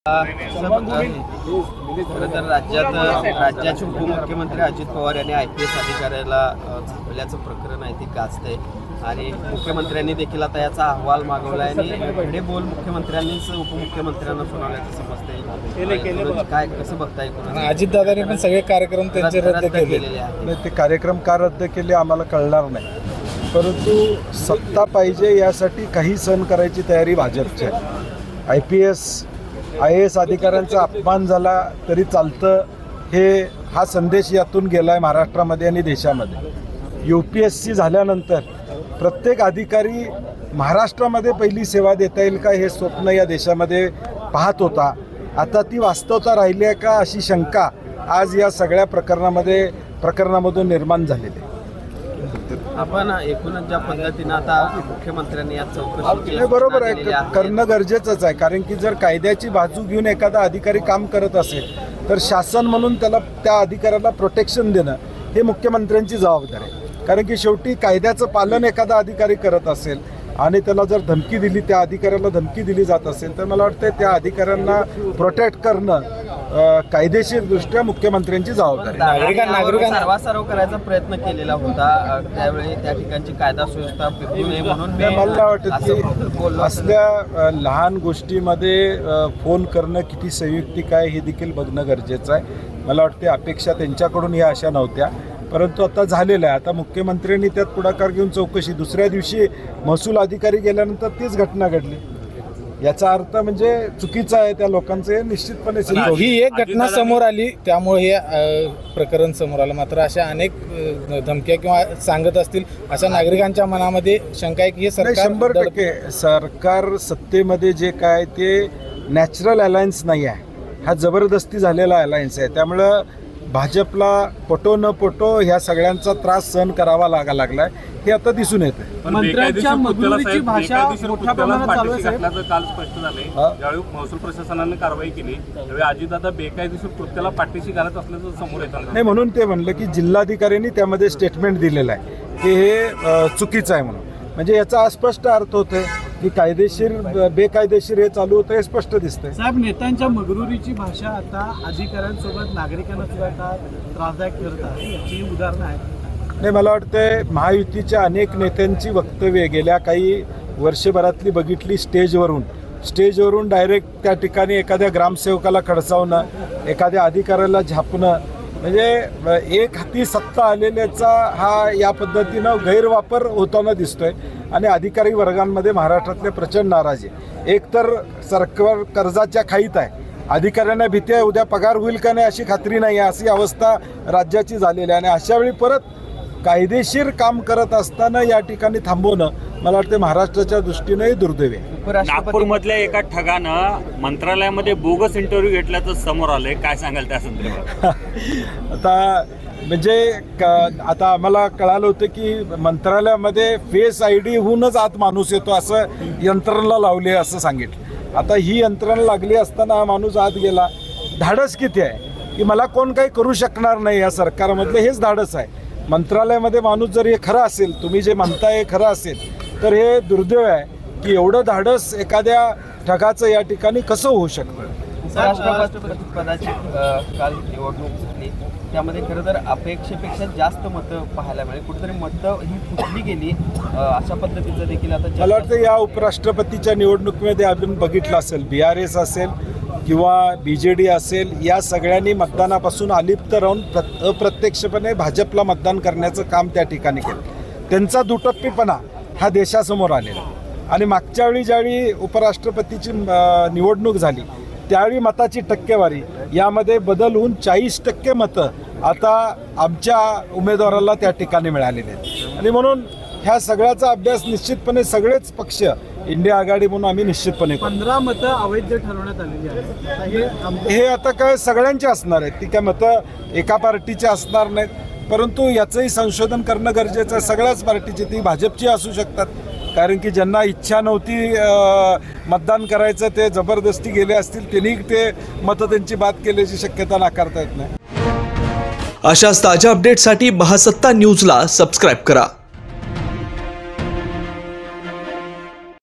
खरं राज्याचे उपमुख्यमंत्री अजित पवार यांनी IPS अधिकाऱ्याला झापल्याचं प्रकरण आहे ते गाजतंय आणि मुख्यमंत्र्यांनी देखील आता याचा अहवाल मागवला आहे आणि पुढे बोल मुख्यमंत्र्यांनीच उपमुख्यमंत्र्यांना सुनावल्याचं समजतंय। काय कसं बघताय? अजितदादांनी पण सगळे कार्यक्रम त्यांचे रद्द केलेले आहेत। ते कार्यक्रम का रद्द केले आम्हाला कळणार नाही, परंतु सत्ता पाहिजे यासाठी काही सहन करायची तयारी भाजपची आहे। IPS IAS अधिकाऱ्यांचा अपमान झाला तरी चालतं हा संदेश यातून गेला आहे महाराष्ट्रामध्ये आणि देशामध्ये। UPSC झाल्यानंतर प्रत्येक अधिकारी महाराष्ट्रामध्ये पहिली सेवा देता येईल का हे स्वप्न या देशामध्ये पाहत होता। आता ती वास्तवता राहिली आहे का अशी शंका आज या सगळ्या प्रकरणामधून निर्माण झालेली आहे। आपण एकूणच ज्या पद्धतीनं आता मुख्यमंत्र्यांनी या चौकशी बरोबर आहे, करणं गरजेचंच आहे, कारण की जर कायद्याची बाजू घेऊन एखादा अधिकारी काम करत असेल तर शासन म्हणून त्याला त्या अधिकाऱ्याला प्रोटेक्शन देणं हे मुख्यमंत्र्यांची जबाबदारी आहे। कारण की शेवटी कायद्याचं पालन एखादा अधिकारी करत असेल आणि त्याला जर धमकी दिली, त्या अधिकाऱ्याला धमकी दिली जात असेल तर मला वाटतं त्या अधिकाऱ्यांना प्रोटेक्ट करणं कायदेशीर दृष्ट्या मुख्यमंत्र्यांची जबाबदारी। नागरिकांना सर्वासर्व करायचा प्रयत्न केलेला होता, त्यावेळी त्या ठिकाणची कायदा सुव्यवस्था बिघडू नये म्हणून मला वाटतं की असल्या लहान गोष्टीमध्ये फोन करणं किती संयुक्तिक आहे हे देखील बघणं गरजेचं आहे। मला वाटते अपेक्षा त्यांच्याकडून या अशा नव्हत्या, परंतु आता झालेलं आहे। आता मुख्यमंत्र्यांनी त्यात पुढाकार घेऊन चौकशी, दुसऱ्या दिवशी महसूल अधिकारी गेल्यानंतर तीच घटना घडली, याचा अर्थ म्हणजे चुकीचं आहे त्या लोकांचं निश्चितपणे। ही एक घटना समोर आली त्यामुळे हे प्रकरण समोर आलं, मात्र अशा अनेक धमक्या किंवा सांगत असतील अशा नागरिकांच्या मनामध्ये शंका आहे की हे सरकार 100% सरकार सत्तेमध्ये जे काय ते नॅचरल अलायन्स नाही आहे, हा जबरदस्ती झालेला अलायन्स आहे। त्यामुळं भाजपला पटो न पटो ह्या सगळ्यांचा त्रास सहन करावा लागलाय हे आता दिसून येतं। मंत्र्यांच्या मजुरीची भाषा मोठ्या प्रमाणात चालू आहे काल स्पष्ट झाले। ज्यावेळी महसूल प्रशासनाने कारवाई केली त्यावेळी अजितदादा बेकायदेशीर कृत्याला पाठीशी घालत असल्याचं समोर येतं नाही, म्हणून ते म्हणलं की जिल्हाधिकाऱ्यांनी त्यामध्ये स्टेटमेंट दिलेलं आहे की हे चुकीचं आहे म्हणून। म्हणजे याचा अस्पष्ट अर्थ होतोय की कायदेशीर बेकायदेशीर हे चालू होतं हे स्पष्ट दिसतंय। साहेब, नेत्यांच्या मगरुरीची भाषा आता अधिकाऱ्यांसोबत नागरिकांना सुद्धा त्रासदायक ठरतात, याची उदाहरणं आहेत। नाही, मला वाटतंय महायुतीच्या अनेक नेत्यांची वक्तव्य गेल्या काही वर्षभरातली बघितली स्टेजवरून डायरेक्ट त्या ठिकाणी एखाद्या ग्रामसेवकाला खडसावणं, एखाद्या अधिकाऱ्याला झापणं, म्हणजे एक हाती सत्ता आलेल्याचा हा या पद्धतीनं गैरवापर होताना दिसतोय आणि अधिकारी वर्गांमध्ये महाराष्ट्रातले प्रचंड नाराजी। एकतर सरकार कर्जाच्या खाईत आहे, अधिकाऱ्यांना भीती आहे उद्या पगार होईल का नाही अशी खात्री नाही आहे, अशी अवस्था राज्याची झालेली आहे। आणि अशावेळी परत कायदेशीर काम करत असताना या ठिकाणी थांबवणं मला वाटतं महाराष्ट्राच्या दृष्टीने दुर्दैव आहे। नागपूरमधल्या एका ठगानं मंत्रालयामध्ये बोगस इंटरव्ह्यू घेतल्याचं समोर आलंय, काय सांगाल त्या संदर्भात? आता म्हणजे आता आम्हाला कळालं होतं की मंत्रालयामध्ये फेस ID होऊनच आत माणूस येतो असं यंत्रणा लावली असं सांगितलं। आता ही यंत्रणा लागली असताना हा माणूस आत गेला, धाडस किती आहे की मला कोण काही करू शकणार नाही या सरकारमधलं हेच धाडस आहे। मंत्रालयामध्ये माणूस जर हे खरं असेल, तुम्ही जे म्हणताय हे खरं असेल तर हे दुर्दैव आहे की एवढं धाडस एखाद्या ठगाचं या ठिकाणी कसं होऊ शकतं। राष्ट्रपती काल निवडणूक झाली, त्यामध्ये खरं तर अपेक्षेपेक्षा जास्त मतं पाहायला मिळाली, कुठेतरी मतं ही फुटली गेली अशा पद्धतीचं देखील आता मला वाटतं या उपराष्ट्रपतीच्या निवडणुकीमध्ये आपण बघितलं असेल, BRS असेल किंवा BJD असेल, या सगळ्यांनी मतदानापासून अलिप्त राहून अप्रत्यक्षपणे भाजपला मतदान करण्याचं काम त्या ठिकाणी केलं। त्यांचा दुटप्पीपणा हा देशासमोर आलेला आणि मागच्या वेळी ज्यावेळी उपराष्ट्रपतीची निवडणूक झाली त्यावेळी मताची टक्केवारी यामध्ये बदल होऊन 40% मतं आता आमच्या उमेदवाराला त्या ठिकाणी मिळालेले आहेत। आणि म्हणून ह्या सगळ्याचा अभ्यास निश्चितपणे सगळेच पक्ष इंडिया आघाडी म्हणून आम्ही निश्चितपणे 15 मतं अवैध ठरवण्यात आलेली आहेत। हे आता काय सगळ्यांचे असणार आहेत, ती काय मतं एका पार्टीचे असणार नाहीत, परंतु याचंही संशोधन करणं गरजेचं आहे। सगळ्याच पार्टीची, ती भाजपची असू शकतात, कारण की ज्यांना इच्छा नव्हती मतदान करायचं ते जबरदस्ती गेले असतील, त्यांनी ते मतं त्यांची बाद केल्याची शक्यता नाकारता येत नाही। अशाच ताज्या अपडेटसाठी महासत्ता न्यूजला सबस्क्राईब करा।